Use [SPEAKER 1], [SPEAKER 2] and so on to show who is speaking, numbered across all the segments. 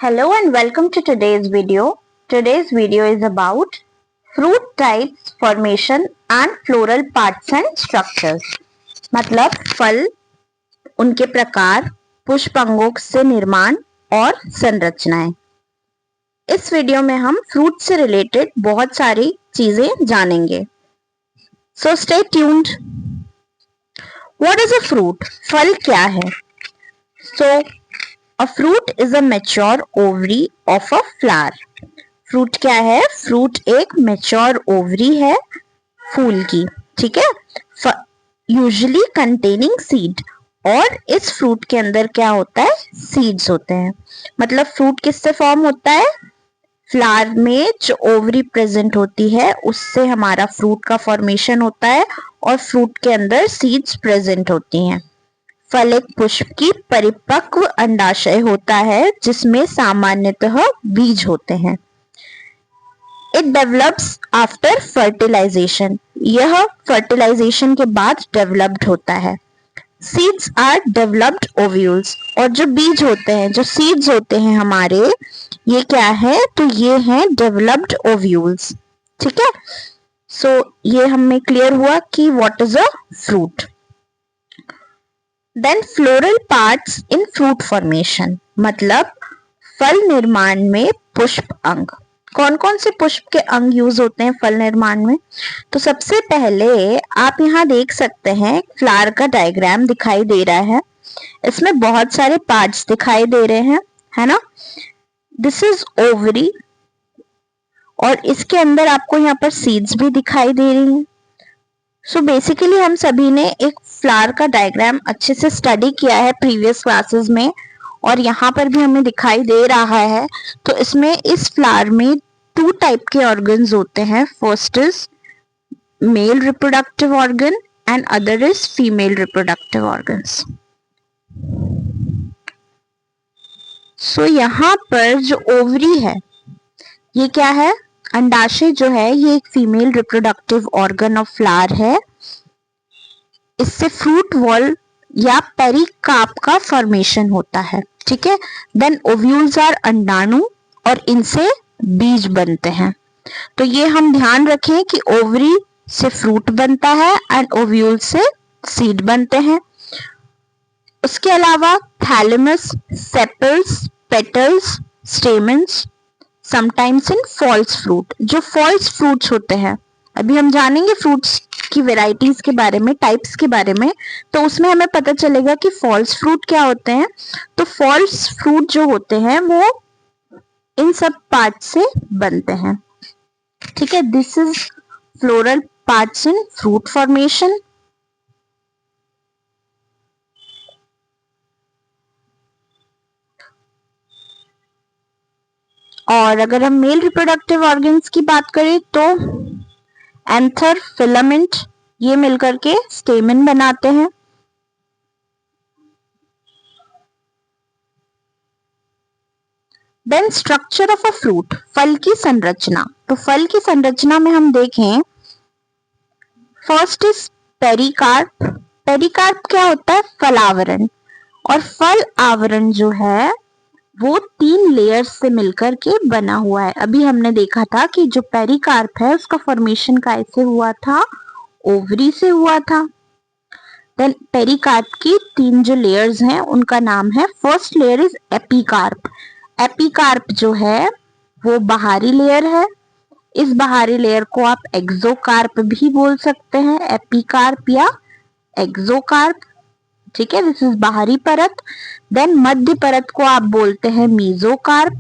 [SPEAKER 1] Hello and welcome to today's video. Today's video is about fruit types, formation and floral parts and structures. मतलब फल, उनके प्रकार, पुष्प अंगों से निर्माण और संरचनाएं। इस वीडियो में हम फ्रूट से रिलेटेड बहुत सारी चीजें जानेंगे। So stay tuned. What is a fruit? फल क्या है? So a fruit is a mature ovary of a flower. Fruit क्या है? फ्रूट एक मैच्योर ओवरी है फूल की, ठीक है, यूजुअली कंटेनिंग सीड। और इस फ्रूट के अंदर क्या होता है? सीड्स होते हैं। मतलब फ्रूट किससे फॉर्म होता है? फ्लावर में जो ओवरी प्रेजेंट होती है उससे हमारा फ्रूट का फॉर्मेशन होता है और फ्रूट के अंदर सीड्स प्रेजेंट होती हैं। फल एक पुष्प की परिपक्व अंडाशय होता है जिसमें सामान्यतः बीज होते हैं। इट डेवलप्स आफ्टर फर्टिलाइजेशन, यह फर्टिलाइजेशन के बाद डेवलप्ड होता है। सीड्स आर डेवलप्ड ओव्यूल्स, और जो बीज होते हैं, जो सीड्स होते हैं हमारे, ये क्या है? तो ये हैं डेवलप्ड ओव्यूल्स, ठीक है। सो ये हमें क्लियर हुआ कि what is a fruit. Then floral parts in fruit formation, मतलब फल निर्माण में पुष्प अंग। कौन कौन से पुष्प के अंग यूज होते हैं फल निर्माण में? तो सबसे पहले आप यहाँ देख सकते हैं फ्लावर का डायग्राम दिखाई दे रहा है। इसमें बहुत सारे पार्ट्स दिखाई दे रहे हैं, है ना। दिस इज ओवरी, और इसके अंदर आपको यहाँ पर सीड्स भी दिखाई दे रही हैं। सो बेसिकली हम सभी ने एक फ्लावर का डायग्राम अच्छे से स्टडी किया है प्रीवियस क्लासेस में, और यहाँ पर भी हमें दिखाई दे रहा है। तो इसमें इस फ्लावर में टू टाइप के ऑर्गन्स होते हैं। First is male reproductive organ and other is female reproductive organs. So यहाँ पर जो ओवरी है ये क्या है? अंडाशय जो है ये एक female reproductive organ of flower है। इससे फ्रूट वॉल या पेरिकार्प का फॉर्मेशन होता है, ठीक है। देन ओव्यूल्स आर अंडाणु, और इनसे बीज बनते हैं। तो ये हम ध्यान रखें कि ओवरी से फ्रूट बनता है एंड ओव्यूल से सीड बनते हैं। उसके अलावा thalamus, sepals, petals, stamens, sometimes in false fruit. जो फॉल्स फ्रूट्स होते हैं, अभी हम जानेंगे फ्रूट्स की वेराइटीज के बारे में, टाइप्स के बारे में, तो उसमें हमें पता चलेगा कि फॉल्स फ्रूट क्या होते हैं। तो फॉल्स फ्रूट जो होते हैं वो इन सब पार्ट से बनते हैं, ठीक है। This is floral parts in fruit formation. और अगर हम मेल रिप्रोडक्टिव ऑर्गन्स की बात करें तो एंथर, फिलामेंट, ये मिलकर के स्टेमन बनाते हैं। Then structure of a fruit, फल की संरचना। तो फल की संरचना में हम देखें, फर्स्ट इज पेरिकार्प। पेरिकार्प क्या होता है? फल आवरण। और फल आवरण जो है वो 3 लेयर्स से मिलकर के बना हुआ है। अभी हमने देखा था कि जो पेरिकार्प है उसका फॉर्मेशन कैसे हुआ था? ओवरी से हुआ था। देन पेरिकार्प की 3 जो लेयर्स हैं उनका नाम है, first layer is epicarp. Epicarp जो है वो बाहरी लेयर है। इस बाहरी लेयर को आप एक्सोकार्प भी बोल सकते हैं, एपिकार्प या एक्सोकार्प, ठीक है। दिस इज बाहरी परत। देन मध्य परत को आप बोलते हैं मीजोकार्प।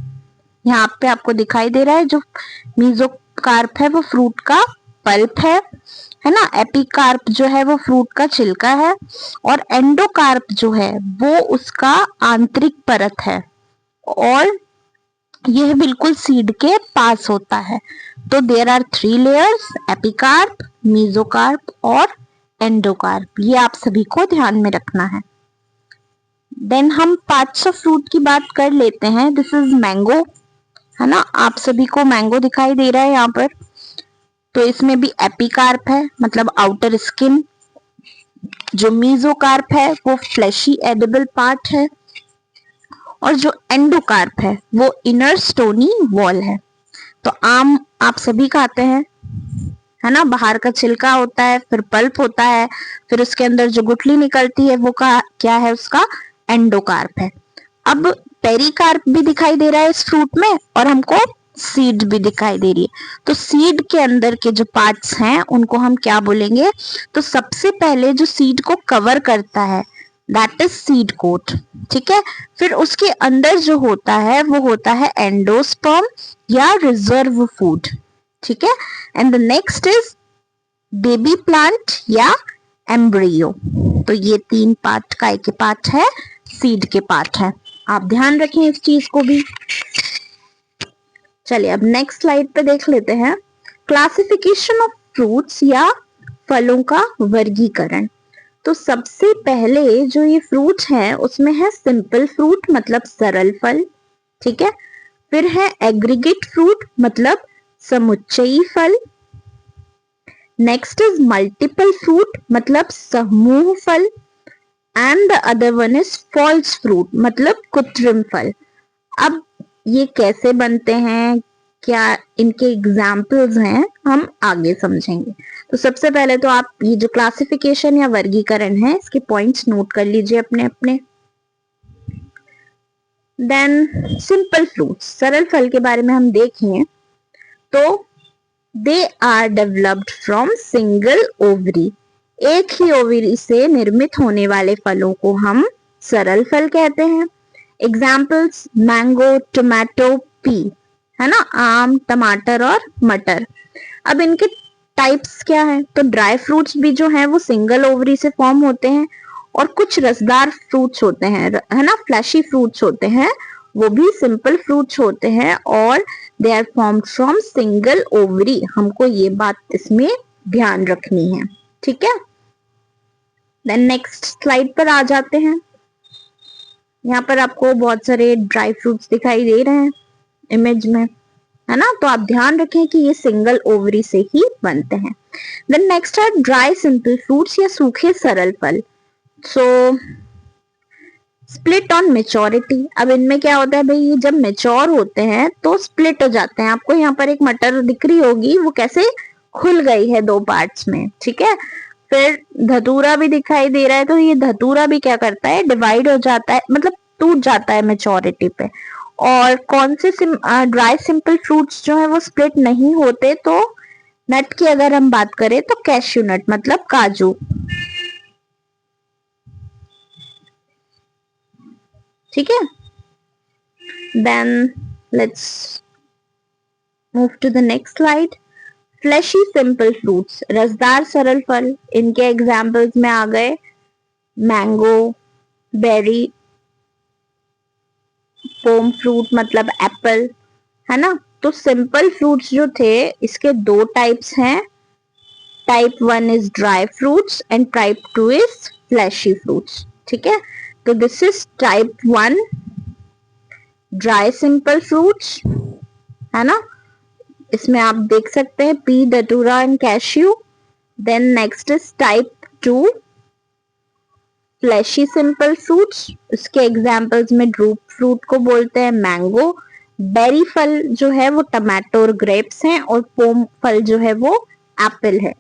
[SPEAKER 1] यहाँ पे आपको दिखाई दे रहा है जो मीजोकार्प है वो फ्रूट का पल्प है ना। एपिकार्प जो है वो फ्रूट का छिलका है, और एंडोकार्प जो है वो उसका आंतरिक परत है, और यह बिल्कुल सीड के पास होता है। तो there are 3 layers, epicarp, mesocarp और एंडोकार्प। ये आप सभी को ध्यान में रखना है। देन हम पार्ट्स ऑफ फ्रूट की बात कर लेते हैं। दिस इज मैंगो, है ना। आप सभी को मैंगो दिखाई दे रहा है यहाँ पर। तो इसमें भी एपिकार्प है, मतलब आउटर स्किन। जो मीजोकार्प है वो फ्लैशी एडिबल पार्ट है, और जो एंडोकार्प है वो इनर स्टोनी वॉल है। तो आम आप सभी खाते हैं, है ना, बाहर का छिलका होता है, फिर पल्प होता है, फिर उसके अंदर जो गुठली निकलती है वो क्या है, उसका एंडोकार्प है। अब पेरिकार्प भी दिखाई दे रहा है इस फ्रूट में, और हमको सीड भी दिखाई दे रही है। तो सीड के अंदर के जो पार्ट्स हैं उनको हम क्या बोलेंगे? तो सबसे पहले जो सीड को कवर करता है दैट इज सीड कोट, ठीक है। फिर उसके अंदर जो होता है वो होता है एंडोस्पर्म या रिजर्व फूड, ठीक है। And the next is baby plant या एम्ब्रियो। तो ये 3 पार्ट काय के पार्ट है? सीड के पार्ट है। आप ध्यान रखें इस चीज को भी। चलिए अब नेक्स्ट स्लाइड पे देख लेते हैं क्लासिफिकेशन ऑफ फ्रूट्स या फलों का वर्गीकरण। तो सबसे पहले जो ये फ्रूट्स हैं उसमें है सिंपल फ्रूट मतलब सरल फल, ठीक है। फिर है एग्रीगेट फ्रूट मतलब समुच्चयी फल। नेक्स्ट इज मल्टीपल फ्रूट मतलब समूह फल। And the other one is false fruit मतलब कृत्रिम फल। अब ये कैसे बनते हैं, क्या इनके एग्जाम्पल्स हैं, हम आगे समझेंगे। तो सबसे पहले तो आप ये जो क्लासिफिकेशन या वर्गीकरण है इसके पॉइंट्स नोट कर लीजिए अपने अपने। देन सिंपल फ्रूट्स, सरल फल के बारे में हम देखें तो they are developed from single ovary, एक ही ओवरी से निर्मित होने वाले फलों को हम सरल फल कहते हैं। एग्जाम्पल्स मैंगो, टोमेटो, पी, है ना, आम, टमाटर और मटर। अब इनके टाइप्स क्या है? तो ड्राई फ्रूट्स भी जो है वो सिंगल ओवरी से फॉर्म होते हैं, और कुछ रसदार फ्रूट्स होते हैं, है ना, फ्लैशी फ्रूट्स होते हैं, वो भी सिंपल फ्रूट्स होते हैं और they are formed from single ovary. हमको ये बात इसमें ध्यान रखनी है, ठीक है। देन नेक्स्ट स्लाइड पर आ जाते हैं। यहाँ पर आपको बहुत सारे ड्राई फ्रूट्स दिखाई दे रहे हैं इमेज में, है ना। तो आप ध्यान रखें कि ये सिंगल ओवरी से ही बनते हैं। देन नेक्स्ट है ड्राई सिंपल फ्रूट्स या सूखे सरल फल। So split on maturity. अब इनमें क्या होता है भाई, ये जब मेच्योर होते हैं तो स्प्लिट हो जाते हैं। आपको यहाँ पर एक मटर दिख रही होगी, वो कैसे खुल गई है 2 पार्ट्स में, ठीक है। फिर धतूरा भी दिखाई दे रहा है, तो ये धतूरा भी क्या करता है, डिवाइड हो जाता है, मतलब टूट जाता है मेच्योरिटी पे। और कौन से ड्राई सिंपल फ्रूट्स जो है वो स्प्लिट नहीं होते? तो नट की अगर हम बात करें तो कैश्यू नट मतलब काजू, ठीक है। Then let's move to the next slide. Fleshy simple fruits, रसदार सरल फल। इनके एग्जाम्पल्स में आ गए मैंगो, बेरी, पोम फ्रूट मतलब एप्पल, है ना। तो सिंपल फ्रूट्स जो थे इसके 2 टाइप्स हैं। Type 1 is dry fruits and type 2 is fleshy fruits, ठीक है। तो this is type 1 dry simple fruits, है ना। इसमें आप देख सकते हैं pea, datura and cashew. Then next is type 2 fleshy simple fruits. उसके एग्जाम्पल्स में ड्रूप फ्रूट को बोलते हैं मैंगो। बेरी फल जो है वो टमाटो और ग्रेप्स हैं, और पोम फल जो है वो एप्पल है।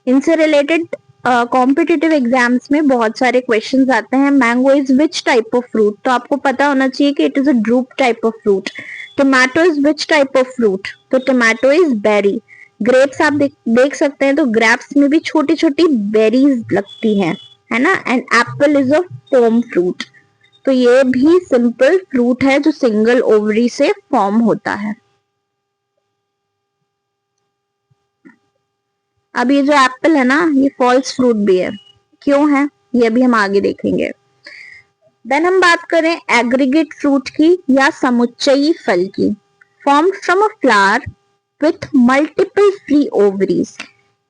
[SPEAKER 1] इनसे रिलेटेड कॉम्पिटिटिव एग्जाम्स में बहुत सारे क्वेश्चंस आते हैं। Mango is which type of fruit? तो आपको पता होना चाहिए कि it is a drupe type of fruit. Tomato is which type of fruit? तो टोमेटो इज बेरी। ग्रेप्स आप देख सकते हैं, तो ग्रेप्स में भी छोटी छोटी बेरीज लगती हैं, है ना। And Apple is a poem fruit. तो ये भी सिंपल फ्रूट है जो सिंगल ओवरी से फॉर्म होता है। अब ये जो एप्पल है ना, ये फॉल्स फ्रूट भी है। क्यों है ये अभी हम आगे देखेंगे। देन हम बात करें एग्रीगेट फ्रूट की या समुच्चयी फल की। Formed from a flower with multiple free ovaries.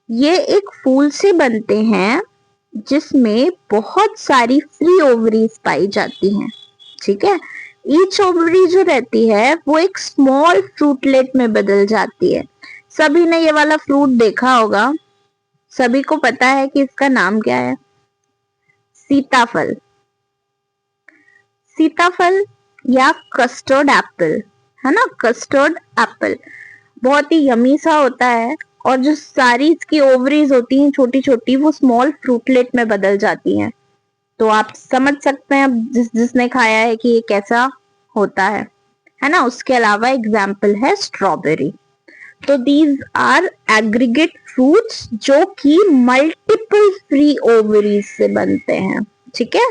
[SPEAKER 1] ये एक फूल से बनते हैं जिसमें बहुत सारी फ्री ओवरीज पाई जाती हैं, ठीक है। ईच ओवरी जो रहती है वो एक स्मॉल फ्रूटलेट में बदल जाती है। सभी ने ये वाला फ्रूट देखा होगा, सभी को पता है कि इसका नाम क्या है? सीताफल। सीताफल या कस्टर्ड एप्पल, है ना। कस्टर्ड एप्पल बहुत ही यमी सा होता है और जो सारी इसकी ओवरीज होती हैं छोटी छोटी, वो स्मॉल फ्रूटलेट में बदल जाती हैं। तो आप समझ सकते हैं अब जिसने खाया है कि ये कैसा होता है ना। उसके अलावा एग्जाम्पल है स्ट्रॉबेरी। तो दीज आर एग्रीगेट फ्रूट्स जो कि मल्टीपल फ्री ओवरीज से बनते हैं, ठीक है।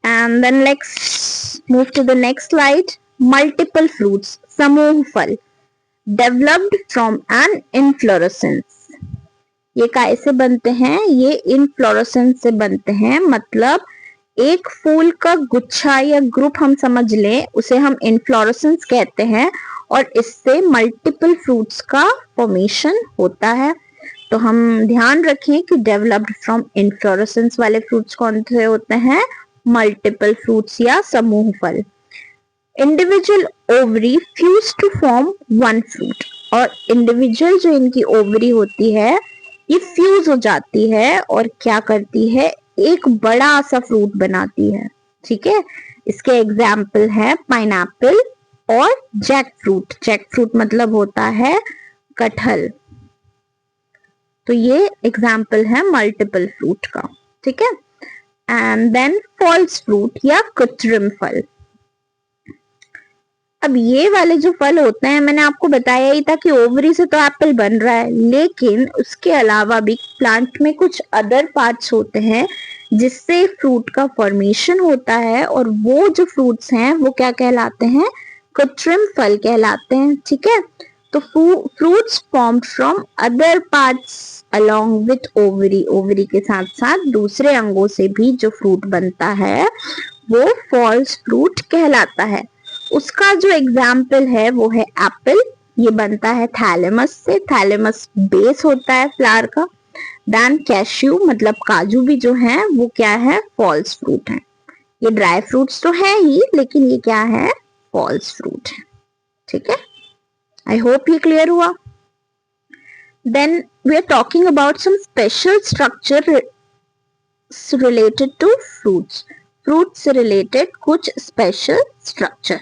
[SPEAKER 1] And then let's move to the next slide. Multiple fruits, समूह फल, डेवलप्ड फ्रॉम एन इनफ्लोरेसेंस। ये कैसे बनते हैं? ये इनफ्लोरेसेंस से बनते हैं, मतलब एक फूल का गुच्छा या ग्रुप हम समझ लें, उसे हम इनफ्लोरेसेंस कहते हैं। और इससे मल्टीपल फ्रूट्स का फॉर्मेशन होता है। तो हम ध्यान रखें कि डेवलप्ड फ्रॉम इनफ्लोरेसेंस वाले फ्रूट्स कौन से होते हैं? मल्टीपल फ्रूट्स या समूह फल। Individual ovary fuse to form one fruit. और इंडिविजुअल जो इनकी ओवरी होती है ये फ्यूज हो जाती है और क्या करती है? एक बड़ा सा फ्रूट बनाती है, ठीक है। इसके एग्जाम्पल है पाइनएप्पल और जैक फ्रूट। जैक फ्रूट मतलब होता है कटहल। तो ये एग्जाम्पल है मल्टीपल फ्रूट का, ठीक है। एंड देन फॉल्स फ्रूट या कृत्रिम फल। अब ये वाले जो फल होते हैं, मैंने आपको बताया ही था कि ओवरी से तो एप्पल बन रहा है, लेकिन उसके अलावा भी प्लांट में कुछ अदर पार्ट्स होते हैं जिससे फ्रूट का फॉर्मेशन होता है। और वो जो फ्रूट्स हैं वो क्या कहलाते हैं? कृत्रिम फल कहलाते हैं, ठीक है। तो fruits form from other parts along with ovary. Ovary के साथ साथ दूसरे अंगों से भी जो फ्रूट बनता है वो फॉल्स फ्रूट कहलाता है। उसका जो एग्जाम्पल है वो है एप्पल। ये बनता है थैलेमस से। थैलेमस बेस होता है फ्लावर का। देन कैश्यू मतलब काजू भी जो है वो क्या है? फॉल्स फ्रूट है। ये ड्राई फ्रूट्स तो है ही, लेकिन ये क्या है? फॉल्स फ्रूट है, ठीक है। आई होप ये क्लियर हुआ। Then we are talking about some special structure related to fruits. Fruit से रिलेटेड कुछ special structure.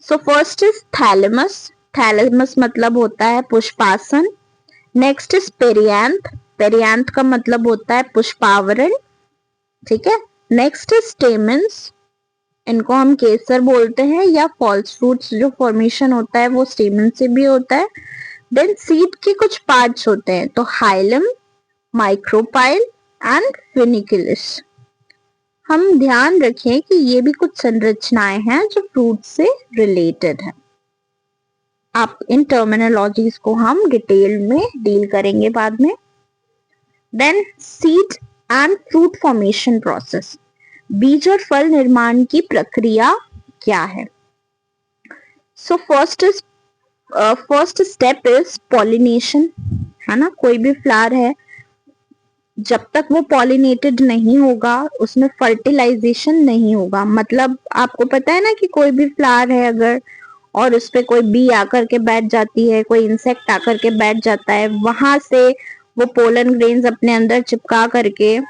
[SPEAKER 1] So first is thalamus. Thalamus मतलब होता है पुष्पासन। Next is perianth. पेरियांथ का मतलब होता है पुष्पावरण, ठीक है। Next is stamens. इनको हम केसर बोलते हैं, या फॉल्स फ्रूट्स जो फॉर्मेशन होता है वो स्टेमन से भी होता है। देन सीड के कुछ पार्ट्स होते हैं, तो हाइलम, माइक्रोपाइल एंड फिनिकुलस। हम ध्यान रखें कि ये भी कुछ संरचनाएं हैं जो फ्रूट से रिलेटेड है। आप इन टर्मिनोलॉजीज को हम डिटेल में डील करेंगे बाद में। Then seed and fruit formation process. बीज और फल निर्माण की प्रक्रिया क्या है? So first step is pollination, है ना। कोई भी फ्लावर है, जब तक वो पॉलिनेटेड नहीं होगा उसमें फर्टिलाइजेशन नहीं होगा। मतलब आपको पता है ना कि कोई भी फ्लावर है अगर, और उस पे कोई बी आकर के बैठ जाती है, कोई इंसेक्ट आकर के बैठ जाता है, वहां से वो पोलन ग्रेन्स अपने अंदर चिपका करके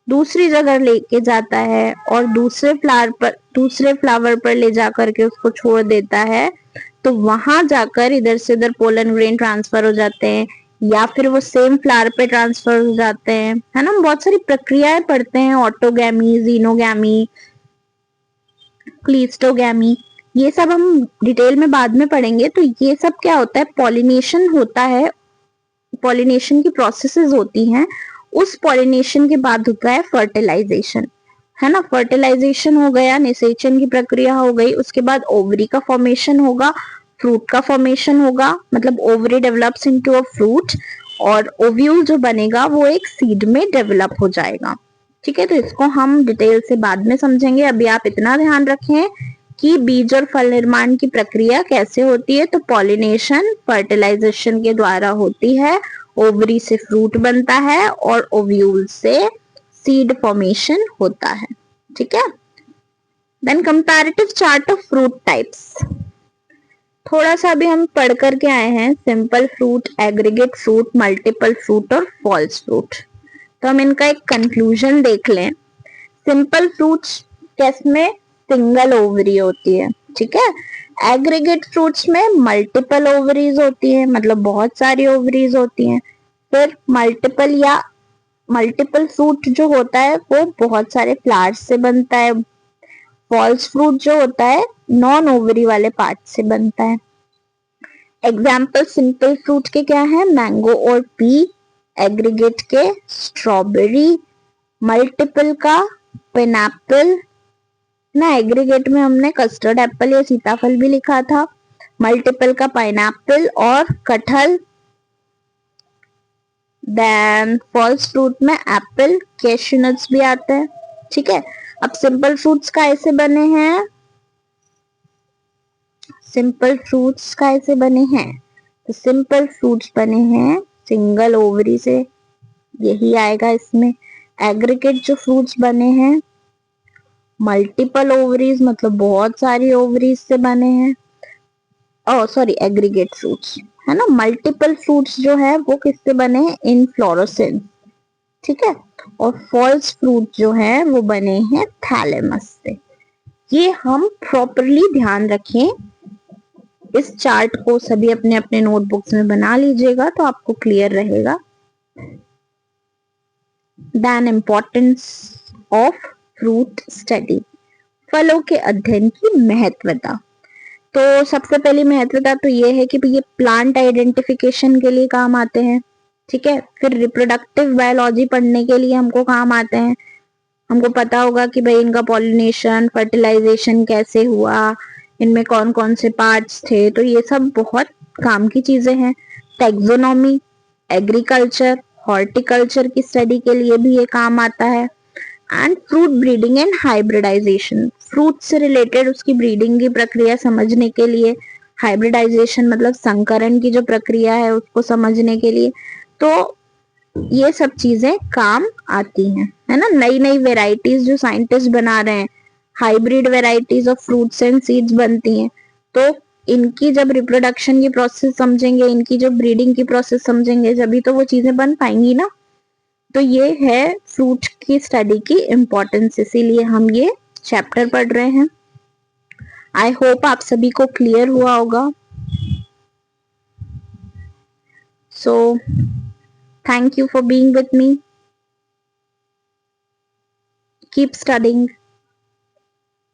[SPEAKER 1] दूसरी जगह लेके जाता है और दूसरे फ्लावर पर ले जा करके उसको छोड़ देता है। तो वहां जाकर इधर से इधर पोलन ग्रेन ट्रांसफर हो जाते हैं, या फिर वो सेम फ्लावर पे ट्रांसफर हो जाते हैं, है ना। बहुत सारी प्रक्रियाएं पढ़ते हैं, ऑटोगैमी, जीनोगैमी, क्लीस्टोगैमी, ये सब हम डिटेल में बाद में पढ़ेंगे। तो ये सब क्या होता है? पॉलिनेशन होता है, पॉलिनेशन की प्रोसेसेस होती हैं। उस पॉलिनेशन के बाद होता है फर्टिलाइजेशन, है ना। फर्टिलाइजेशन हो गया, निषेचन की प्रक्रिया हो गई, उसके बाद ओवरी का फॉर्मेशन होगा, फ्रूट का फॉर्मेशन होगा, मतलब ovary develops into a fruit, और ओव्यूल जो बनेगा वो एक सीड में डेवलप हो जाएगा, ठीक है। तो इसको हम डिटेल से बाद में समझेंगे। अभी आप इतना ध्यान रखें कि बीज और फल निर्माण की प्रक्रिया कैसे होती है। तो पॉलिनेशन फर्टिलाइजेशन के द्वारा होती है, ओवरी से फ्रूट बनता है और ओव्यूल से सीड फॉर्मेशन होता है, ठीक है। Then comparative chart of fruit types. थोड़ा सा भी हम पढ़ करके आए हैं, simple fruit, aggregate fruit, multiple fruit और फॉल्स फ्रूट। तो हम इनका एक कंक्लूजन देख लें। सिंपल फ्रूट्स किसमें? सिंगल ओवरी होती है, ठीक है। एग्रीगेट फ्रूट्स में मल्टीपल ओवरीज होती है, मतलब बहुत सारी ओवरीज होती हैं। फिर मल्टीपल फ्रूट जो होता है वो बहुत सारे फ्लावर्स से बनता है। फॉल्स फ्रूट जो होता है नॉन ओवरी वाले पार्ट से बनता है। एग्जाम्पल सिंपल फ्रूट के क्या है, मैंगो और पी। एग्रीगेट के स्ट्रॉबेरी। मल्टीपल का पाइनएप्पल ना, एग्रीगेट में हमने कस्टर्ड एप्पल या सीताफल भी लिखा था। मल्टीपल का पाइनएप्पल और कटहल। देन फॉल्स फ्रूट में एप्पल, कैश्यू नट्स भी आते हैं, ठीक है। अब सिंपल फ्रूट्स का ऐसे बने हैं, सिंपल फ्रूट्स का ऐसे बने हैं, तो सिंपल फ्रूट्स बने हैं सिंगल ओवरी से, यही आएगा इसमें। एग्रीगेट जो फ्रूट्स बने हैं मल्टीपल ओवरीज, मतलब बहुत सारी ओवरीज से बने हैं। सॉरी, एग्रीगेट फ्रूट्स है ना। मल्टीपल फ्रूट्स जो है वो किससे बने हैं, इनफ्लोरेसेंस, ठीक है। और फॉल्स फ्रूट जो है वो बने हैं थैलेमस से। ये हम प्रॉपरली ध्यान रखें, इस चार्ट को सभी अपने अपने नोटबुक्स में बना लीजिएगा तो आपको क्लियर रहेगा। Then importance of fruit study, फलों के अध्ययन की महत्वता। तो सबसे पहली महत्वता तो ये है कि ये प्लांट आइडेंटिफिकेशन के लिए काम आते हैं, ठीक है। फिर रिप्रोडक्टिव बायोलॉजी पढ़ने के लिए हमको काम आते हैं। हमको पता होगा कि भाई इनका पॉलिनेशन, फर्टिलाइजेशन कैसे हुआ, इनमें कौन कौन से पार्ट्स थे, तो ये सब बहुत काम की चीजें हैं। टैक्सोनॉमी, एग्रीकल्चर, हॉर्टिकल्चर की स्टडी के लिए भी ये काम आता है। And fruit breeding and hybridization, fruit से रिलेटेड उसकी ब्रीडिंग की प्रक्रिया समझने के लिए, हाइब्रिडाइजेशन मतलब संकरण की जो प्रक्रिया है उसको समझने के लिए, तो ये सब चीजें काम आती हैं, है ना। नई नई वेराइटीज जो साइंटिस्ट बना रहे हैं, hybrid varieties of fruits and seeds बनती हैं, तो इनकी जब रिप्रोडक्शन की प्रोसेस समझेंगे, इनकी जो ब्रीडिंग की प्रोसेस समझेंगे, जब तो वो चीजें बन पाएंगी ना। तो ये है फ्रूट की स्टडी की इम्पोर्टेंस, इसीलिए हम ये चैप्टर पढ़ रहे हैं। आई होप आप सभी को क्लियर हुआ होगा। सो thank you for being with me. Keep studying.